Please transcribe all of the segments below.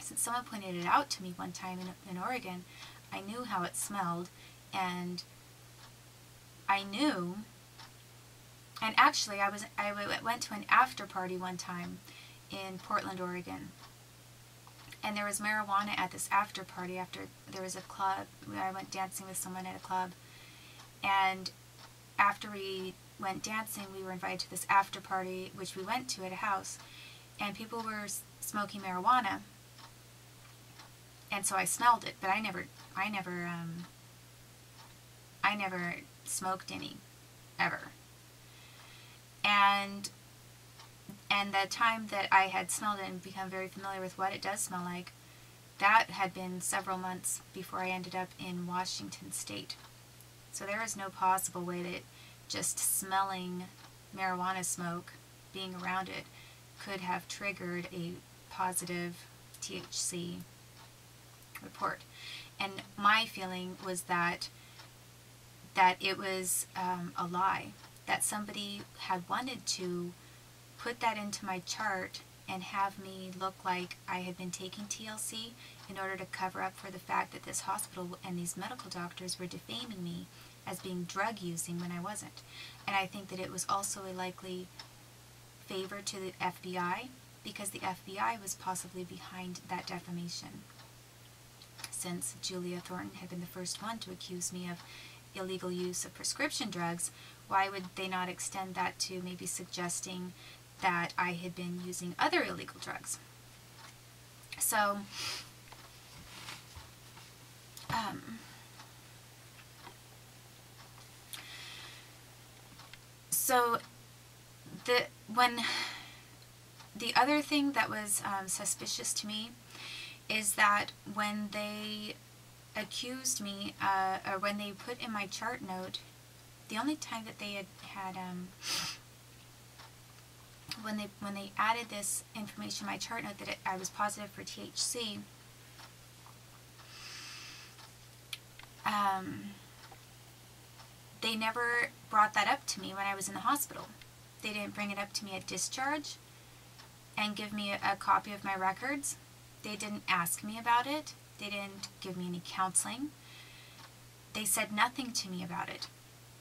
since someone pointed it out to me one time in Oregon, I knew how it smelled, and I knew, and actually I went to an after party one time in Portland, Oregon, and there was marijuana at this after party. After there was a club, I went dancing with someone at a club, and after we went dancing, we were invited to this after party, which we went to at a house, and people were smoking marijuana, and so I smelled it, but I never smoked any, ever. And the time that I had smelled it and become very familiar with what it does smell like, that had been several months before I ended up in Washington State. So there is no possible way that just smelling marijuana smoke, being around it, could have triggered a positive THC report. And my feeling was that it was a lie, that somebody had wanted to put that into my chart and have me look like I had been taking TLC in order to cover up for the fact that this hospital and these medical doctors were defaming me as being drug using when I wasn't. And I think that it was also a likely favor to the FBI, because the FBI was possibly behind that defamation. Since Julia Thornton had been the first one to accuse me of illegal use of prescription drugs, why would they not extend that to maybe suggesting that I had been using other illegal drugs? So, the other thing that was suspicious to me is that when they accused me, or when they put in my chart note, the only time that they had when they added this information in my chart note that I was positive for THC, they never brought that up to me when I was in the hospital. They didn't bring it up to me at discharge and give me a copy of my records. They didn't ask me about it. They didn't give me any counseling. They said nothing to me about it.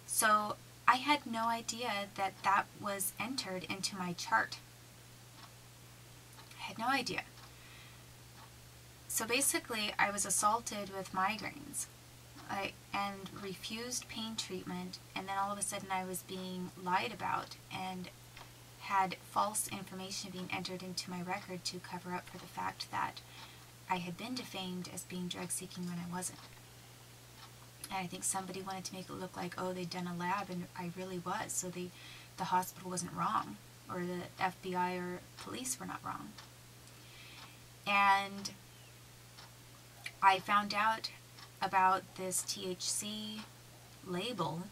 So I had no idea that that was entered into my chart. I had no idea. So basically, I was assaulted with migraines and refused pain treatment, and then all of a sudden I was being lied about and had false information being entered into my record to cover up for the fact that I had been defamed as being drug seeking when I wasn't. And I think somebody wanted to make it look like, oh, they'd done a lab, and I really was, so the hospital wasn't wrong, or the FBI or police were not wrong. And I found out about this THC label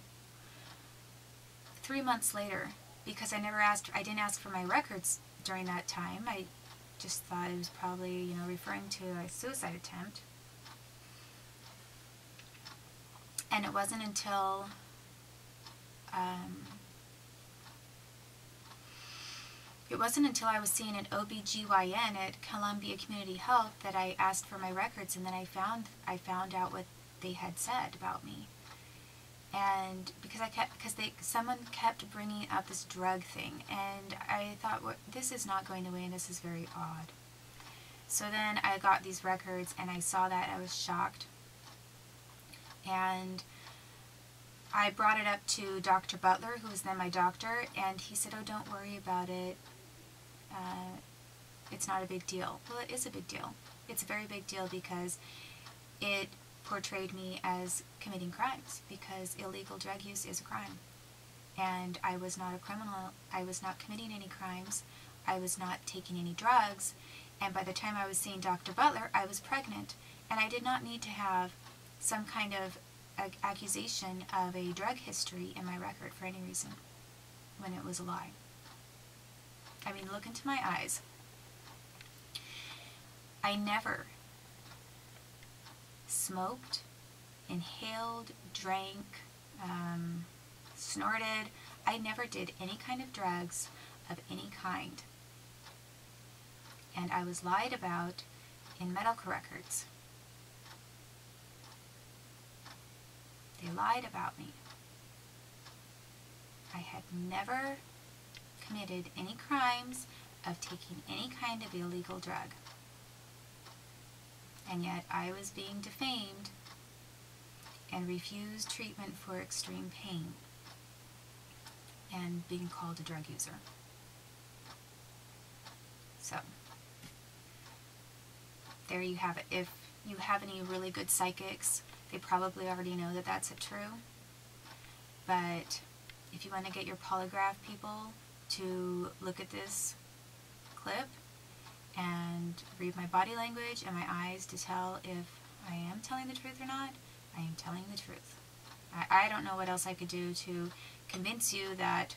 3 months later, because I didn't ask for my records during that time. I just thought it was probably, referring to a suicide attempt. And it wasn't until I was seeing an OBGYN at Columbia Community Health that I asked for my records, and then I found out what they had said about me. And because someone kept bringing up this drug thing, and I thought, well, this is not going away, and this is very odd. So then I got these records, and I saw that, I was shocked. And I brought it up to Dr. Butler, who was then my doctor, and he said, oh, don't worry about it. It's not a big deal. Well, it is a big deal. It's a very big deal because it portrayed me as committing crimes, because illegal drug use is a crime. And I was not a criminal. I was not committing any crimes. I was not taking any drugs. And by the time I was seeing Dr. Butler, I was pregnant. And I did not need to have some kind of accusation of a drug history in my record for any reason when it was a lie. I mean, look into my eyes. I never smoked, inhaled, drank, snorted. I never did any kind of drugs of any kind. And I was lied about in medical records. They lied about me. I had never committed any crimes of taking any kind of illegal drug. And yet I was being defamed and refused treatment for extreme pain and being called a drug user. So, there you have it. If you have any really good psychics, they probably already know that that's true. But if you want to get your polygraph people to look at this clip and read my body language and my eyes to tell if I am telling the truth or not, I am telling the truth. I don't know what else I could do to convince you that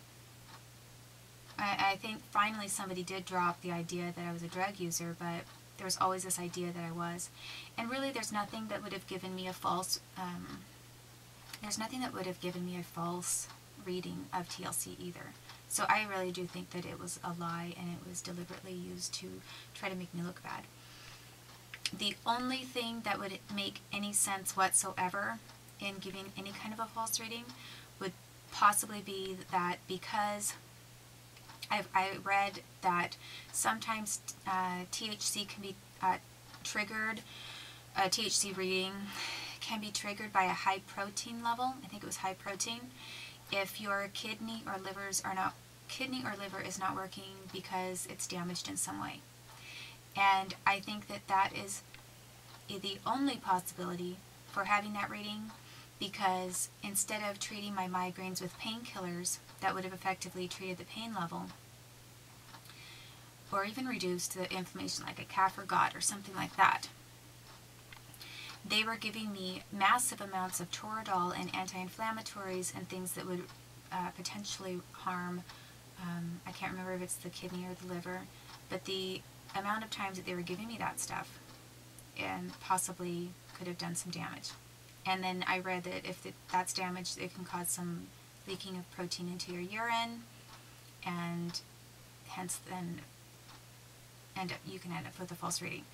I think finally somebody did drop the idea that I was a drug user, but there was always this idea that I was. And really there's nothing that would have given me a false reading of TLC either. So I really do think that it was a lie and it was deliberately used to try to make me look bad. The only thing that would make any sense whatsoever in giving any kind of a false reading would possibly be that because I read that sometimes THC can be triggered, THC reading can be triggered by a high protein level. I think it was high protein. If your kidney or liver is not working because it's damaged in some way. And I think that that is the only possibility for having that reading, because instead of treating my migraines with painkillers that would have effectively treated the pain level or even reduced the inflammation like a Cafragot or something like that, they were giving me massive amounts of Toradol and anti-inflammatories and things that would potentially harm, I can't remember if it's the kidney or the liver, but the amount of times that they were giving me that stuff and possibly could have done some damage. And then I read that if that's damaged, it can cause some leaking of protein into your urine, and hence then you can end up with a false reading.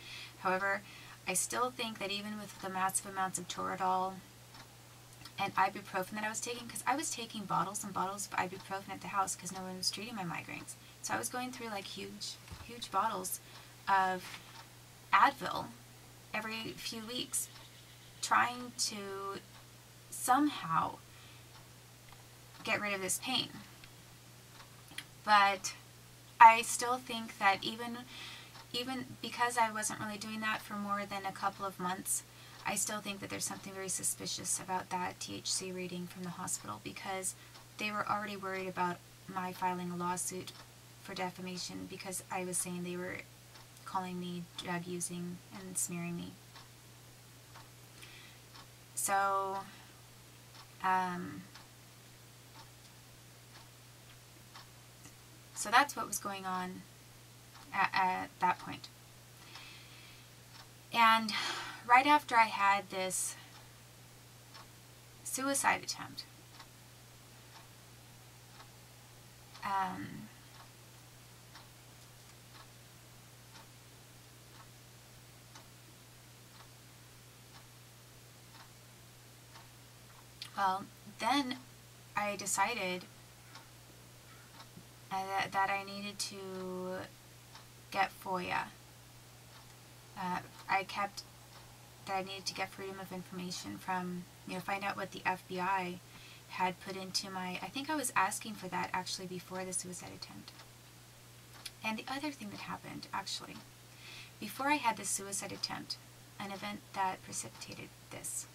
However, I still think that even with the massive amounts of Toradol and ibuprofen that I was taking, because I was taking bottles and bottles of ibuprofen at the house because no one was treating my migraines. So I was going through like huge bottles of Advil every few weeks, trying to somehow get rid of this pain. But I still think that even because I wasn't really doing that for more than a couple of months, I still think that there's something very suspicious about that THC reading from the hospital, because they were already worried about my filing a lawsuit for defamation because I was saying they were calling me drug using and smearing me. So, so that's what was going on at that point. And right after I had this suicide attempt, well, then I decided that I needed to get FOIA. I needed to get freedom of information from, find out what the FBI had put into my, I think I was asking for that actually before the suicide attempt. And the other thing that happened, actually, before I had this suicide attempt, an event that precipitated this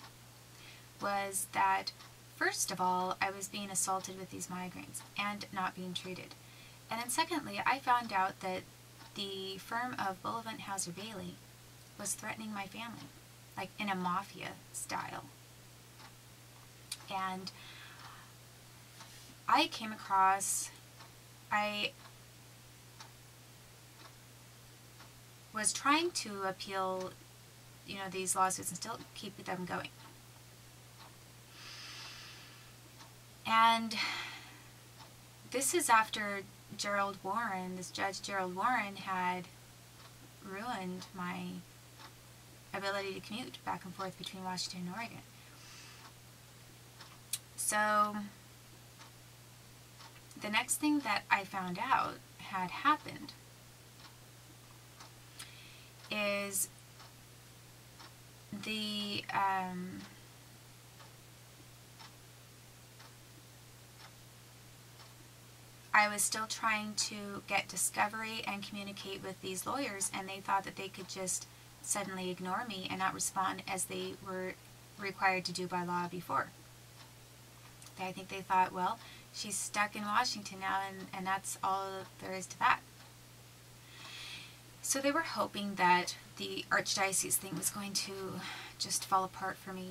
was that, first of all, I was being assaulted with these migraines and not being treated. And then secondly, I found out that the firm of Bullivant Hauser Bailey was threatening my family, like in a mafia style. And I came across, I was trying to appeal, these lawsuits and still keep them going. And this is after this Judge Gerald Warren had ruined my ability to commute back and forth between Washington and Oregon. So the next thing that I found out had happened is the I was still trying to get discovery and communicate with these lawyers, and they thought that they could just suddenly ignore me and not respond as they were required to do by law before. I think they thought, well, she's stuck in Washington now, and that's all there is to that. So they were hoping that the Archdiocese thing was going to just fall apart for me,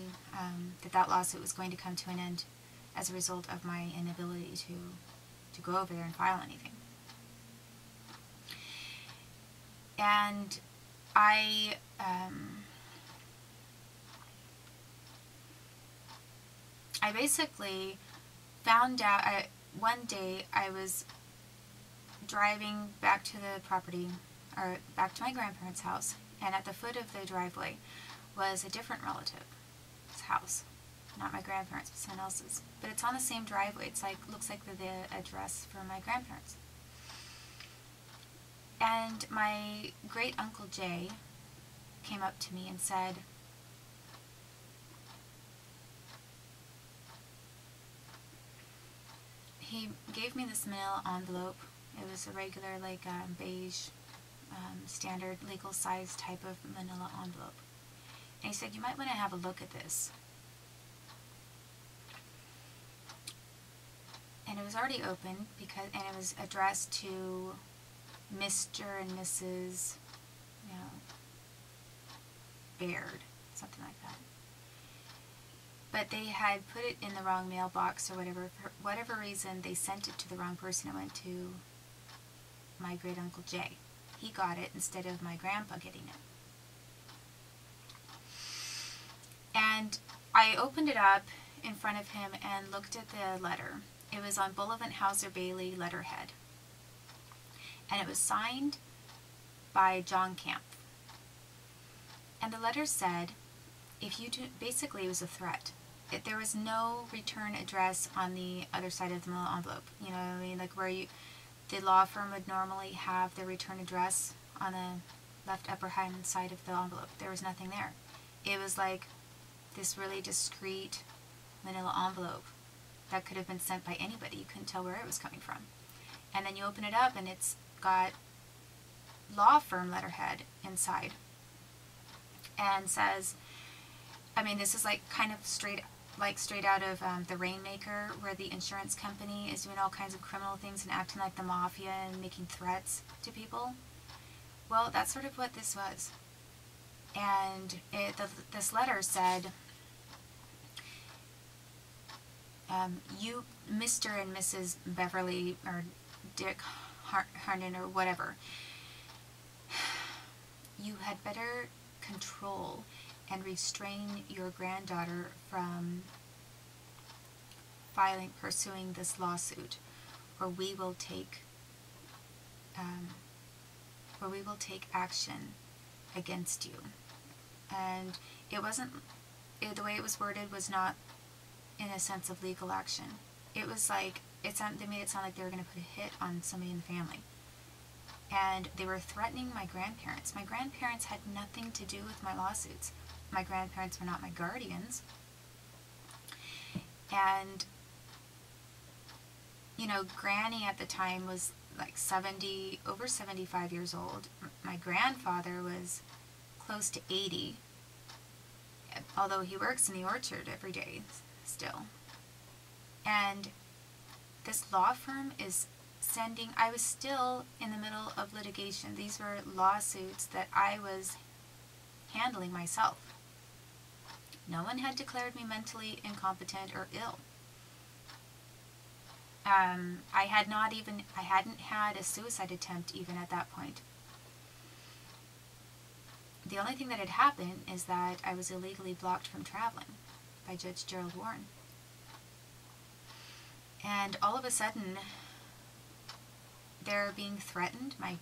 that lawsuit was going to come to an end as a result of my inability to go over there and file anything. And I basically found out, one day I was driving back to the property, or back to my grandparents' house, and at the foot of the driveway was a different relative's house. Not my grandparents, but someone else's. But it's on the same driveway. It's like, looks like the address for my grandparents. And my great uncle Jay came up to me and said, he gave me this manila envelope. It was a regular, like, beige, standard legal size type of manila envelope. And he said, you might want to have a look at this. And it was already open, and it was addressed to Mr. and Mrs. Baird, something like that. But they had put it in the wrong mailbox or whatever. For whatever reason, they sent it to the wrong person. It went to my great uncle Jay. He got it instead of my grandpa getting it. And I opened it up in front of him and looked at the letter. It was on Bullivant Hauser Bailey letterhead. And it was signed by John Camp. And the letter said, if you do, basically it was a threat. There was no return address on the other side of the envelope. You know what I mean? Like where the law firm would normally have their return address on the left upper hand side of the envelope. There was nothing there. It was like this really discreet manila envelope that could have been sent by anybody. You couldn't tell where it was coming from. And then you open it up and it's got law firm letterhead inside. And says, I mean, this is like kind of straight out of The Rainmaker, where the insurance company is doing all kinds of criminal things and acting like the mafia and making threats to people. Well, that's sort of what this was. And this letter said, you, Mr. and Mrs. Beverly, or Dick Harnden, or whatever, you had better control and restrain your granddaughter from pursuing this lawsuit, or we will take action against you. And it wasn't, the way it was worded was not in a sense of legal action. It was like, they made it sound like they were going to put a hit on somebody in the family. And they were threatening my grandparents. My grandparents had nothing to do with my lawsuits. My grandparents were not my guardians. And, Granny at the time was like over 75 years old. My grandfather was close to 80, although he works in the orchard every day still. And this law firm is I was still in the middle of litigation. These were lawsuits that I was handling myself. No one had declared me mentally incompetent or ill. I hadn't had a suicide attempt even at that point. The only thing that had happened is that I was illegally blocked from traveling by Judge Gerald Warren. And all of a sudden, they're being threatened. My